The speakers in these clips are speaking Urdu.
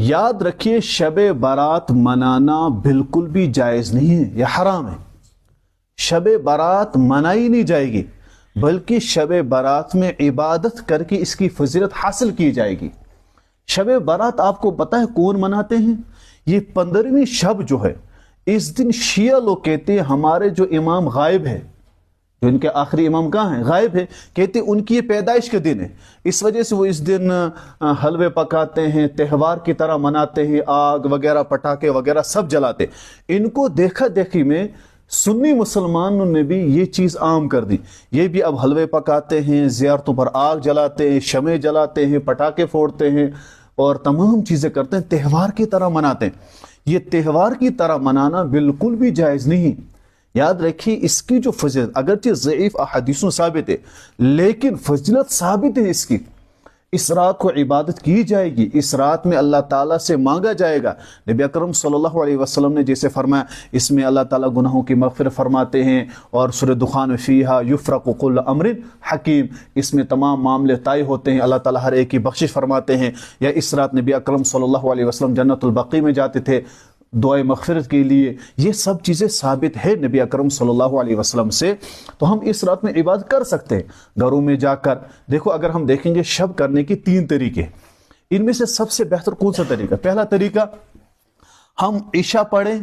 یاد رکھیے شب بارات منانا بالکل بھی جائز نہیں ہے، یہ حرام ہے۔ شب بارات منائی نہیں جائے گی، بلکہ شب بارات میں عبادت کر کے اس کی فضیلت حاصل کی جائے گی۔ شب بارات آپ کو پتہ ہے کون مناتے ہیں؟ یہ 15ویں شب جو ہے، اس دن شیعہ لوگ کہتے ہیں ہمارے جو امام غائب ہے، جو ان کے آخری امام کہاں ہیں؟ غائب ہے، کہتے ہیں ان کی یہ پیدائش کے دن ہے، اس وجہ سے وہ اس دن حلوے پکاتے ہیں، تہوار کی طرح مناتے ہیں، آگ وغیرہ پٹاخے وغیرہ سب جلاتے۔ ان کو دیکھا دیکھی میں سنی مسلمانوں نے بھی یہ چیز عام کر دی، یہ بھی اب حلوے پکاتے ہیں، زیارتوں پر آگ جلاتے ہیں، شمع جلاتے ہیں، پٹاخے پھوڑتے ہیں اور تمام چیزیں کرتے ہیں، تہوار کی طرح مناتے ہیں۔ یہ تہوار کی طرح منانا بالکل بھی جائز نہیں۔ یاد رکھیے اس کی جو فضیلت اگرچہ ضعیف احادیثوں ثابت ہے، لیکن فضیلت ثابت ہے اس کی۔ اس رات کو عبادت کی جائے گی، اس رات میں اللہ تعالیٰ سے مانگا جائے گا۔ نبی اکرم صلی اللہ علیہ وسلم نے جیسے فرمایا، اس میں اللہ تعالیٰ گناہوں کی مغفرت فرماتے ہیں، اور سورہ دخان میں فیہا یفرق کل امر حکیم، اس میں تمام معاملے طے ہوتے ہیں، اللہ تعالیٰ ہر ایک کی بخشش فرماتے ہیں۔ یا اس رات نبی اکرم صلی اللہ علیہ وسلم جنت البقیع میں جاتے تھے دعائے مغفرت کے لیے۔ یہ سب چیزیں ثابت ہے نبی اکرم صلی اللہ علیہ وسلم سے، تو ہم اس رات میں عبادت کر سکتے ہیں گھروں میں جا کر۔ دیکھو اگر ہم دیکھیں گے شب کرنے کے 3 طریقے، ان میں سے سب سے بہتر کون سا طریقہ؟ پہلا طریقہ، ہم عشاء پڑھیں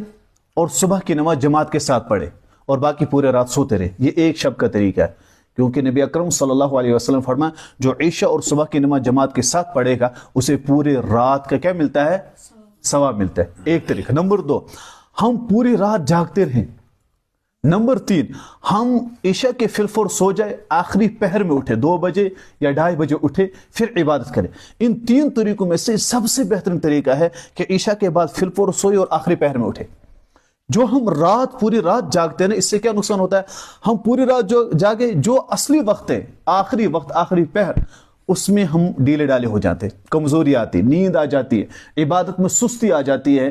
اور صبح کی نماز جماعت کے ساتھ پڑھیں اور باقی پورے رات سوتے رہیں۔ یہ ایک شب کا طریقہ ہے، کیونکہ نبی اکرم صلی اللہ علیہ وسلم فرمایا جو عشاء اور صبح کی نماز جماعت کے ساتھ پڑھے گا اسے پورے رات کا کیا ملتا ہے؟ ثواب ملتا ہے۔ ایک طریقہ۔ نمبر 2، ہم پوری رات جاگتے رہیں۔ نمبر 3، ہم عشاء کے فلفور سو جائے، آخری پہر میں اٹھے، 2 بجے یا 2:30 بجے اٹھے، پھر عبادت کریں۔ ان 3 طریقوں میں سے سب سے بہترین طریقہ ہے کہ عشاء کے بعد فلفور سوئے اور آخری پہر میں اٹھے۔ جو ہم پوری رات جاگتے ہیں نا، اس سے کیا نقصان ہوتا ہے؟ ہم پوری رات جو جاگے، جو اصلی وقت ہے، آخری وقت، آخری پہر، اس میں ہم ڈھیلے ڈالے ہو جاتے ہیں، کمزوری آتی ہے، نیند آ جاتی ہے، عبادت میں سستی آ جاتی ہے،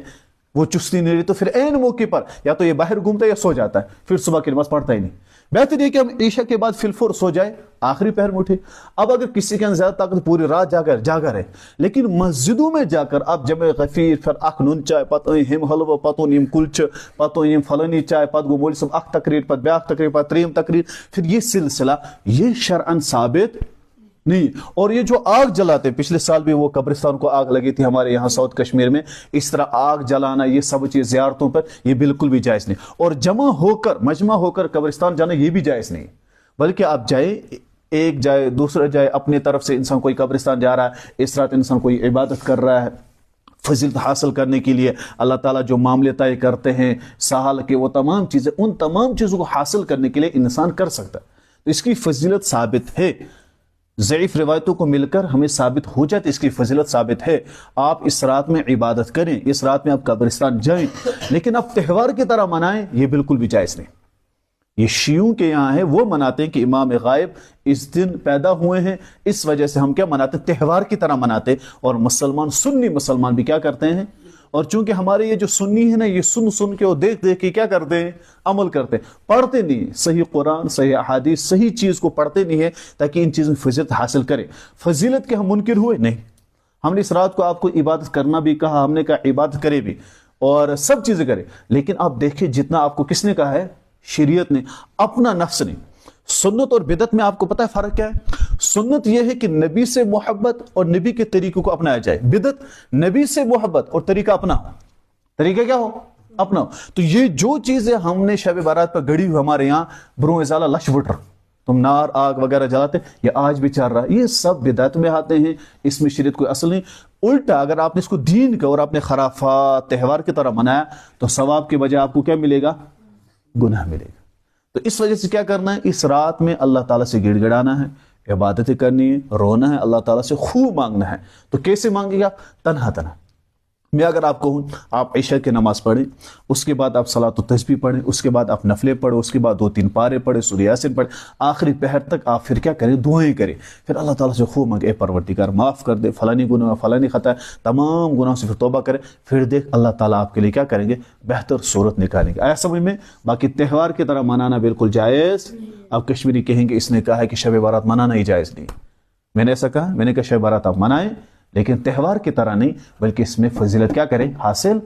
وہ چستی نہیں رہی، تو پھر عین موقع پر یا تو یہ باہر گھومتا ہے یا سو جاتا ہے، پھر صبح کی نماز پڑھتا ہی نہیں۔ بہتر یہ کہ ہم عشاء کے بعد فلفور سو جائے، آخری پہر میں اٹھے۔ اب اگر کسی کے اندر زیادہ طاقت پوری رات جاگا رہے، لیکن مسجدوں میں جا کر اب جمع غفیر، پھر اخ نون چائے، پتہ ہم حلوہ، پتہ نیم کلچ، پتہ نیم فلانی چائے، پتہ گو مولوی صاحب اخ تقریر، پتہ بیاکھ تقریر، پتہ تریم تقریر، پھر یہ سلسلہ یہ شرعاً ثابت نہیں۔ اور یہ جو آگ جلاتے، پچھلے سال بھی وہ قبرستان کو آگ لگی تھی ہمارے یہاں ساؤتھ کشمیر میں، اس طرح آگ جلانا، یہ سب چیز زیارتوں پر یہ بالکل بھی جائز نہیں۔ اور مجمع ہو کر قبرستان جانا یہ بھی جائز نہیں، بلکہ آپ جائے، ایک جائے، دوسرا جائے، اپنے طرف سے انسان کوئی قبرستان جا رہا ہے، اس رات انسان کوئی عبادت کر رہا ہے فضیلت حاصل کرنے کے لیے، اللہ تعالیٰ جو معاملے طے کرتے ہیں سہال کے، وہ تمام چیزیں، ان تمام چیزوں کو حاصل کرنے کے لیے انسان کر سکتا ہے، تو اس کی فضیلت ثابت ہے۔ ضعیف روایتوں کو مل کر ہمیں ثابت ہو جاتی، اس کی فضیلت ثابت ہے۔ آپ اس رات میں عبادت کریں، اس رات میں آپ قبرستان جائیں، لیکن آپ تہوار کی طرح منائیں، یہ بالکل بھی جائز نہیں۔ یہ شیعوں کے یہاں ہے، وہ مناتے ہیں کہ امام غائب اس دن پیدا ہوئے ہیں، اس وجہ سے ہم کیا مناتے ہیں؟ تہوار کی طرح مناتے۔ اور سنی مسلمان بھی کیا کرتے ہیں؟ اور چونکہ ہمارے یہ جو سنی ہے نا، یہ سن کے اور دیکھ کے کیا کرتے ہیں؟ عمل کرتے ہیں، پڑھتے نہیں صحیح قرآن، صحیح احادیث، صحیح چیز کو پڑھتے نہیں ہے تاکہ ان چیزوں میں فضیلت حاصل کرے۔ فضیلت کے ہم منکر ہوئے نہیں، ہم نے اس رات کو آپ کو عبادت کرنا بھی کہا، ہم نے کہا عبادت کرے بھی اور سب چیزیں کرے، لیکن آپ دیکھیں جتنا آپ کو کس نے کہا ہے؟ شریعت نے، اپنا نفس نے۔ سنت اور بدعت میں آپ کو پتہ ہے فرق کیا ہے؟ سنت یہ ہے کہ نبی سے محبت اور نبی کے طریقوں کو اپنایا جائے، بدعت نبی سے محبت اور طریقہ اپنا ہو، طریقہ کیا ہو؟ اپنا ہو۔ تو یہ جو چیزیں ہم نے شب بارات پر گڑی ہوئی ہمارے یہاں، برو ازالہ لش وٹر، تم نار آگ وغیرہ جلاتے، یہ آج بھی چل رہا ہے، یہ سب بدعت میں آتے ہیں، اس میں شریعت کوئی اصل نہیں۔ الٹا اگر آپ نے اس کو دین کا اور آپ نے خرافات تہوار کی طرح منایا تو ثواب کے بجائے آپ کو کیا ملے گا؟ گناہ ملے گا۔ تو اس وجہ سے کیا کرنا ہے؟ اس رات میں اللہ تعالیٰ سے گڑ گڑانا ہے، عبادتیں کرنی ہے، رونا ہے، اللہ تعالیٰ سے خوب مانگنا ہے۔ تو کیسے مانگے گا؟ تنہا میں اگر آپ کہوں آپ عشاء کی نماز پڑھیں، اس کے بعد آپ صلاۃ و تسبیح پڑھیں، اس کے بعد آپ نفلیں پڑھیں، اس کے بعد 2-3 پارے پڑھیں، سورہ یاسین پڑھیں، آخری پہر تک آپ پھر کیا کریں؟ دعائیں کریں، پھر اللہ تعالیٰ سے خوب مانگے، اے پروردگار معاف کر دے فلانی گناہ، فلانی خطا ہے، تمام گناہوں سے پھر توبہ کریں، پھر دیکھ اللہ تعالیٰ آپ کے لیے کیا کریں گے؟ بہتر صورت نکالیں گے۔ آیا سمجھ میں؟ باقی تہوار کی طرح منانا بالکل جائز۔ اب کشمیری کہیں گے اس نے کہا ہے کہ شب بارات منانا ہی جائز نہیں۔ میں نے ایسا کہا؟ میں نے کہا شب بارات آپ منائیں، لیکن تہوار کی طرح نہیں، بلکہ اس میں فضیلت کیا کریں؟ حاصل